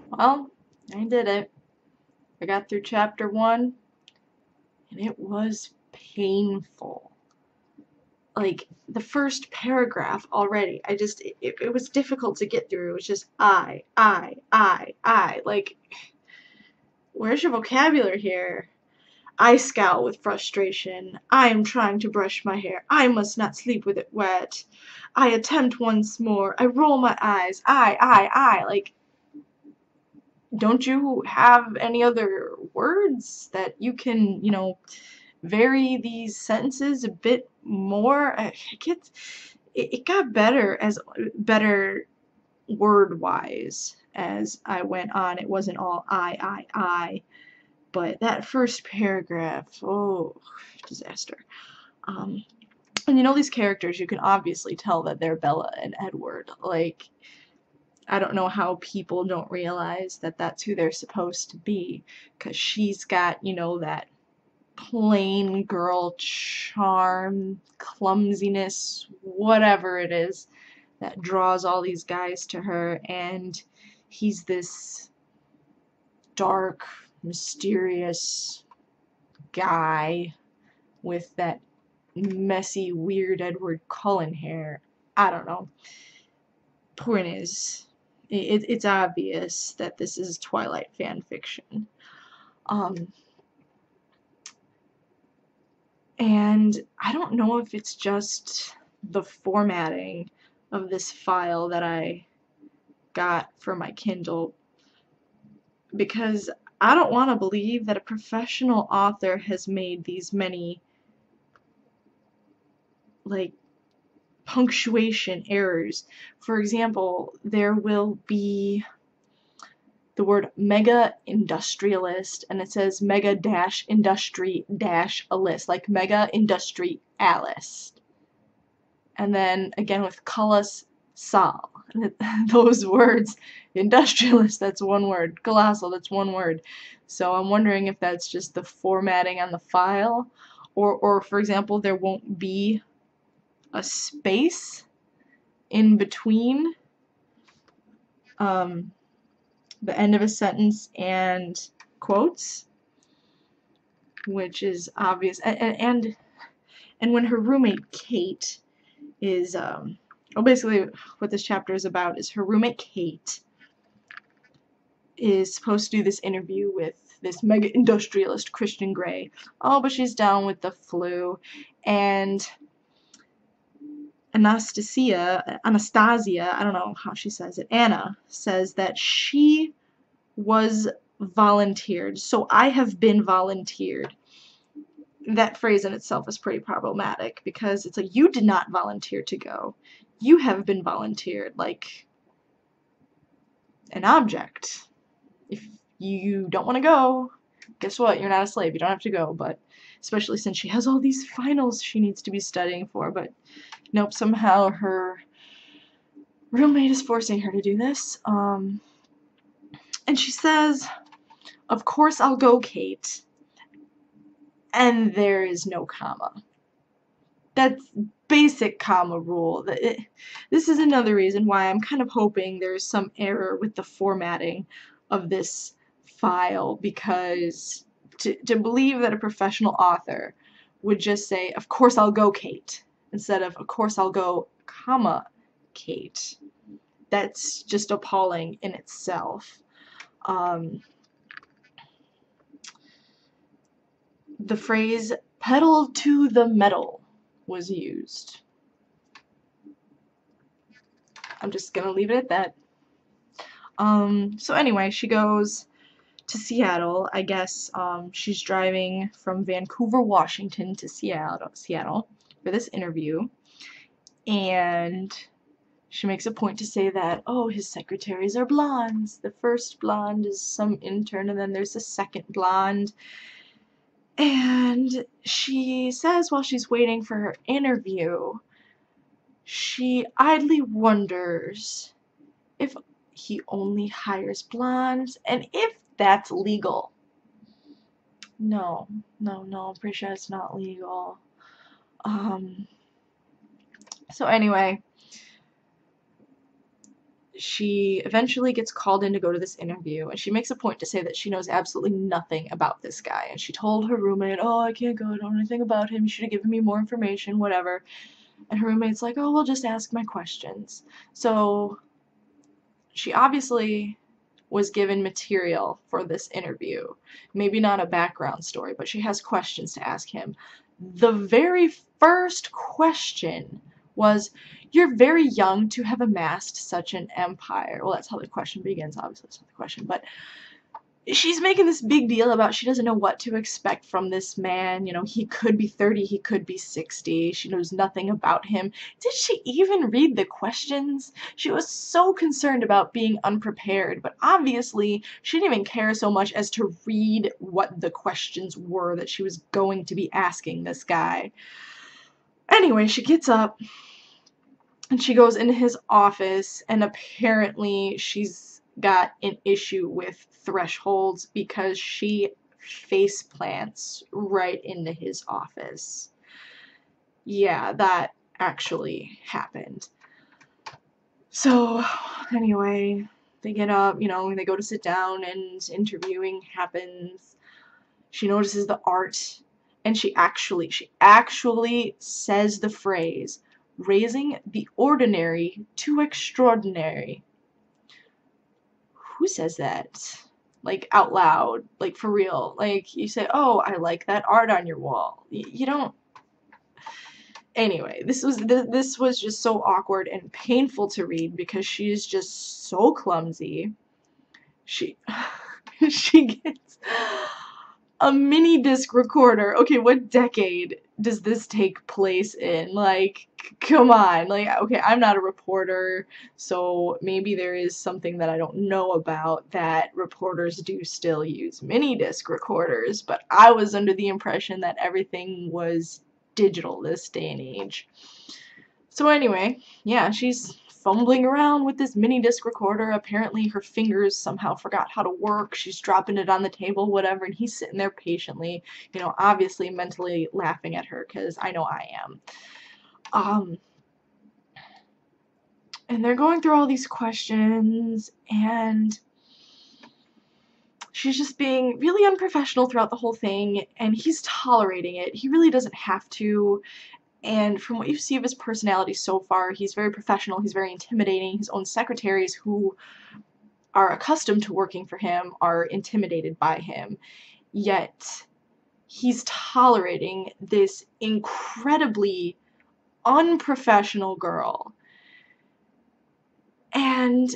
Well, I did it. I got through chapter 1, and it was painful. Like, the first paragraph already, it was difficult to get through. It was just I. Like, where's your vocabulary here? I scowl with frustration. I am trying to brush my hair. I must not sleep with it wet. I attempt once more. I roll my eyes. I. Like, don't you have any other words that you can, vary these sentences a bit more? It got better word wise as I went on. It wasn't all I. But that first paragraph, oh, disaster. Um, and these characters, you can obviously tell that they're Bella and Edward. Like, I don't know how people don't realize that that's who they're supposed to be, because she's got, that plain girl charm, clumsiness, whatever it is that draws all these guys to her, and he's this dark, mysterious guy with that messy, weird Edward Cullen hair. I don't know. Point is, it's obvious that this is Twilight fan fiction. And I don't know if it's just the formatting of this file that I got for my Kindle, because I don't want to believe that a professional author has made these many, like, punctuation errors. For example, there will be the word mega industrialist, and it says mega dash industry dash alist, like mega industry alist. And then again with colossal, those words, industrialist, that's one word, colossal, that's one word. So I'm wondering if that's just the formatting on the file, or for example, there won't be a space in between the end of a sentence and quotes, which is obvious. And when her roommate Kate is basically what this chapter is about is her roommate Kate is supposed to do this interview with this mega industrialist Christian Grey. Oh, but she's down with the flu, and Anastasia, I don't know how she says it, Anna says that she was volunteered. So I have been volunteered. That phrase in itself is pretty problematic, because it's like, you did not volunteer to go. You have been volunteered, like an object. If you don't want to go, guess what? You're not a slave. You don't have to go. But especially since she has all these finals she needs to be studying for. But nope, somehow her roommate is forcing her to do this. And she says, "Of course I'll go, Kate." And there is no comma. That's basic comma rule. This is another reason why I'm kind of hoping there's some error with the formatting of this file, because to believe that a professional author would just say, "Of course I'll go, Kate," instead of course I'll go, comma, Kate. That's just appalling in itself. The phrase pedal to the metal was used. I'm just gonna leave it at that. So anyway, she goes to Seattle. I guess she's driving from Vancouver, Washington to Seattle for this interview, and she makes a point to say that, oh, his secretaries are blondes. The first blonde is some intern, and then there's the second blonde. And she says while she's waiting for her interview, she idly wonders if he only hires blondes, and if that's legal. No, I'm pretty sure it's not legal. So anyway, she eventually gets called in to go to this interview, and she makes a point to say that she knows absolutely nothing about this guy. And she told her roommate, oh, I can't go, I don't know anything about him, you should have given me more information, whatever. And her roommate's like, oh, well, just ask my questions. So she obviously was given material for this interview. Maybe not a background story, but she has questions to ask him. The very first question was, you're very young to have amassed such an empire. Well, that's how the question begins, obviously that's not the question, but she's making this big deal about she doesn't know what to expect from this man. You know, he could be 30, he could be 60. She knows nothing about him. Did she even read the questions? She was so concerned about being unprepared, but obviously she didn't even care so much as to read what the questions were that she was going to be asking this guy. Anyway, she gets up and she goes into his office, and apparently she's got an issue with thresholds because she face plants right into his office. Yeah, that actually happened. So, anyway, they get up, you know, they go to sit down, and interviewing happens. She notices the art, and she actually says the phrase, raising the ordinary to extraordinary. Who says that? Like, out loud, like, for real. Like, you say, oh, I like that art on your wall. You don't. Anyway, this was just so awkward and painful to read because she's just so clumsy. She she gets a mini disc recorder. Okay, what decade does this take place in? Like, come on. Like, okay, I'm not a reporter, so maybe there is something that I don't know about that reporters do still use mini disc recorders, but I was under the impression that everything was digital this day and age. So anyway, yeah, she's fumbling around with this mini disc recorder. Apparently her fingers somehow forgot how to work. She's dropping it on the table, whatever, and he's sitting there patiently, you know, obviously mentally laughing at her, because I know I am. And they're going through all these questions, and she's just being really unprofessional throughout the whole thing, and he's tolerating it. He really doesn't have to. And from what you see of his personality so far, he's very professional, he's very intimidating. His own secretaries, who are accustomed to working for him, are intimidated by him. Yet, he's tolerating this incredibly unprofessional girl. And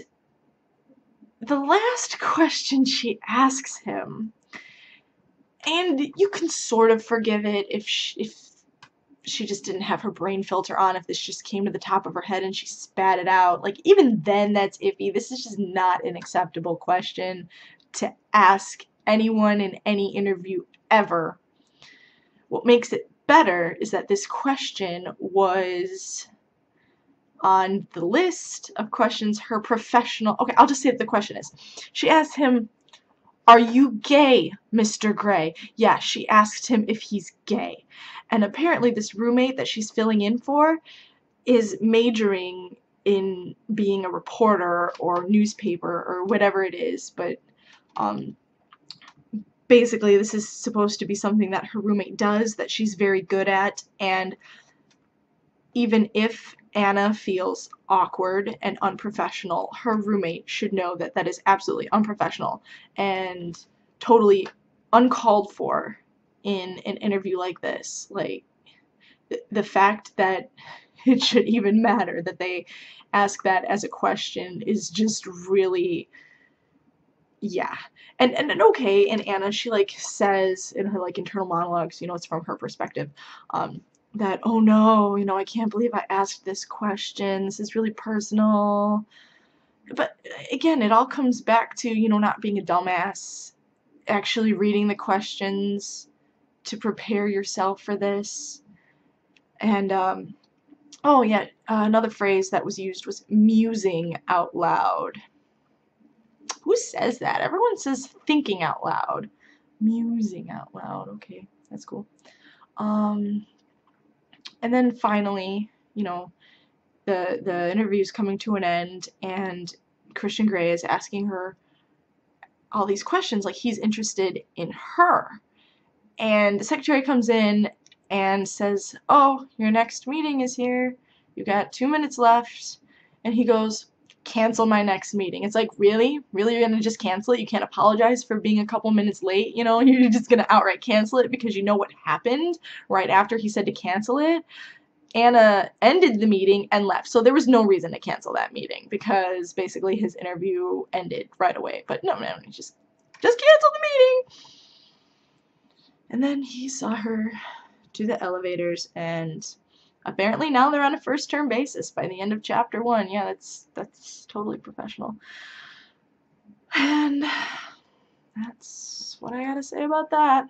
the last question she asks him, and you can sort of forgive it if she just didn't have her brain filter on, if this just came to the top of her head and she spat it out. Like, even then, that's iffy. This is just not an acceptable question to ask anyone in any interview ever. What makes it better is that this question was on the list of questions her professional... Okay, I'll just say what the question is. She asked him, are you gay, Mr. Gray? Yeah, she asked him if he's gay. And apparently this roommate that she's filling in for is majoring in being a reporter or newspaper or whatever it is, but basically this is supposed to be something that her roommate does that she's very good at, and even if Anna feels awkward and unprofessional, her roommate should know that that is absolutely unprofessional and totally uncalled for in an interview like this. Like, the fact that it should even matter that they ask that as a question is just really, yeah. And okay, and Anna, she like says in her like internal monologues, you know, it's from her perspective, that, oh no, you know, I can't believe I asked this question, this is really personal. But again, it all comes back to, you know, not being a dumbass, actually reading the questions to prepare yourself for this. And oh yeah, another phrase that was used was musing out loud. Who says that? Everyone says thinking out loud. Musing out loud. Okay, that's cool. And then finally, you know, the interview's coming to an end, and Christian Grey is asking her all these questions, like he's interested in her. And the secretary comes in and says, "Oh, your next meeting is here. You got 2 minutes left." And he goes, "Cancel my next meeting." It's like, really? Really, you're gonna just cancel it? You can't apologize for being a couple minutes late, you know? You're just gonna outright cancel it because you know what happened right after he said to cancel it? Anna ended the meeting and left. So there was no reason to cancel that meeting because basically his interview ended right away. But no, just cancel the meeting. And then he saw her to the elevators, and apparently now they're on a first term basis by the end of chapter 1. Yeah, that's totally professional. And that's what I gotta say about that.